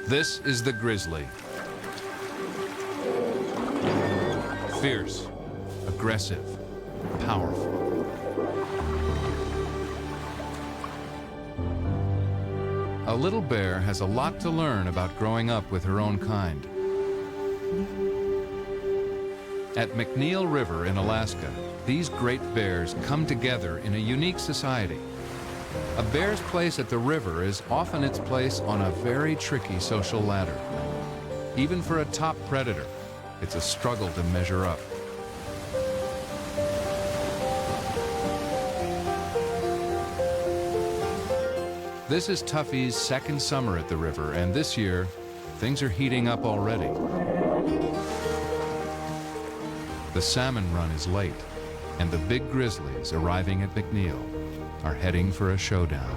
This is the grizzly. Fierce, aggressive, powerful. A little bear has a lot to learn about growing up with her own kind. At McNeil River in Alaska, these great bears come together in a unique society. A bear's place at the river is often its place on a very tricky social ladder. Even for a top predator, it's a struggle to measure up. This is Tuffy's second summer at the river, and this year, things are heating up already. The salmon run is late, and the big grizzlies arriving at McNeil are heading for a showdown.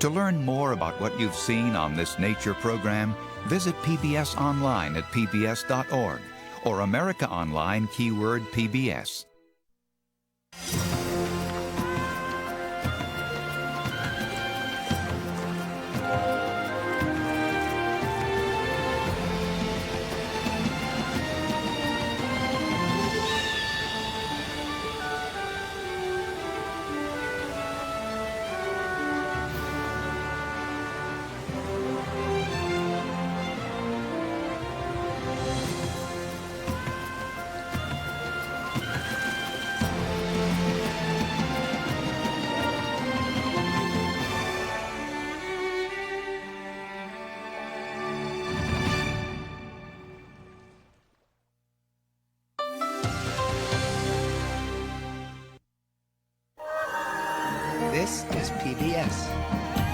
To learn more about what you've seen on this nature program, visit PBS online at pbs.org or America Online keyword PBS. This is PBS.